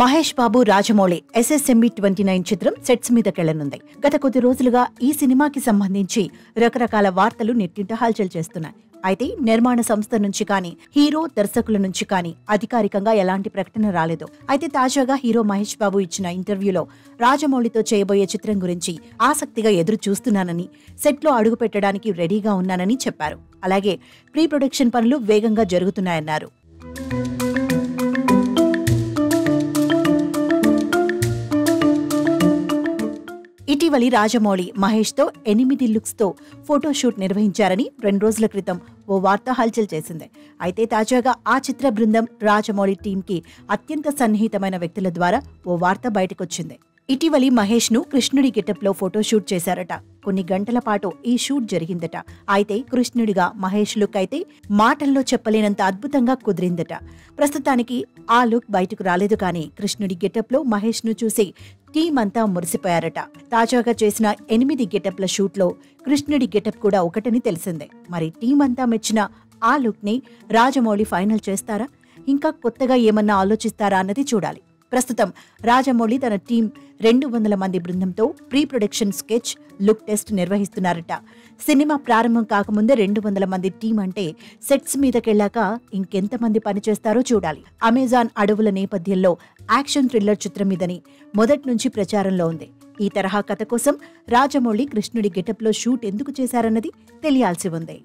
Mahesh Babu Rajamouli SSMB 29 చిత్రం sets మీదకెళ్లనుంది. గత కొద్ది రోజులుగా ఈ సినిమాకి సంబంధించి రకరకాల వార్తలు నెట్టింట హల్చల్ చేస్తున్నాయి. అయితే నిర్మాణ సంస్థ నుంచి కానీ హీరో దర్శకుల నుంచి కానీ అధికారికంగా ఎలాంటి ప్రకటన రాలేదు. అయితే తాజాగా హీరో మహేష్ బాబు ఇచ్చిన ఇంటర్వ్యూలో రాజమౌళితో చేయబోయే చిత్రం గురించి ఆసక్తిగా ఎదురు చూస్తున్నానని, సెట్లో అడుగు పెట్టడానికి రెడీగా ఉన్నానని చెప్పారు. అలాగే ప్రీ ప్రొడక్షన్ పనులు వేగంగా జరుగుతున్నాయన్నారు. ఇటీవలి రాజమౌళి మహేష్ తో 8 లుక్స్ తో ఫోటోషూట్ నిర్వహించారని 2 రోజుల క్రితం ఓ వార్త హల్చల్ చేసింది. అయితే తాజాగా ఆ చిత్ర బృందం రాజమౌళి టీంకి అత్యంత సన్నిహితమైన వ్యక్తుల ద్వారా ఓ వార్త బయటకొచ్చింది. ఇటీవలి మహేష్ ను కృష్ణుడి గెటప్ లో ఫోటోషూట్ చేశారట. కొన్ని గంటల పాటు ఈ షూట్ జరిగిందట. అయితే కృష్ణుడిగా మహేష్ లుక్ అయితే మాటల్లో చెప్పలేనంత అద్భుతంగా కుదిరిందట. ప్రస్తుతానికి ఆ లుక్ బయటకు రాలేదు, కానీ కృష్ణుడి గెటప్ లో మహేష్ ను చూసి టీం అంతా మురిసిపోయారట. తాజాగా చేసిన 8 గెటప్ల షూట్ లో కృష్ణుడి గెటప్ కూడా ఒకటని తెలిసిందే. మరి టీం అంతా మెచ్చిన ఆ లుక్ ని రాజమౌళి ఫైనల్ చేస్తారా, ఇంకా కొత్తగా ఏమన్నా ఆలోచిస్తారా అన్నది చూడాలి. ప్రస్తుతం రాజమౌళి తన టీం 200 మంది బృందంతో pre production sketch, look test నిర్వహిస్తున్నారట. సినిమా ప్రారంభం కాకముందే 200 మంది టీం అంటే సెట్స్ మీదకెళ్లాక ఇంకెంతమంది పనిచేస్తారో చూడాలి. అమెజాన్ అడవుల నేపథ్యంలో యాక్షన్ థ్రిల్లర్ చిత్రం ఇదని మొదటి నుంచి ప్రచారంలో ఉంది. ఈ తరహా కథ కోసం రాజమౌళి కృష్ణుడి గెటప్ లో షూట్ ఎందుకు చేశారన్నది తెలియాల్సి ఉంది.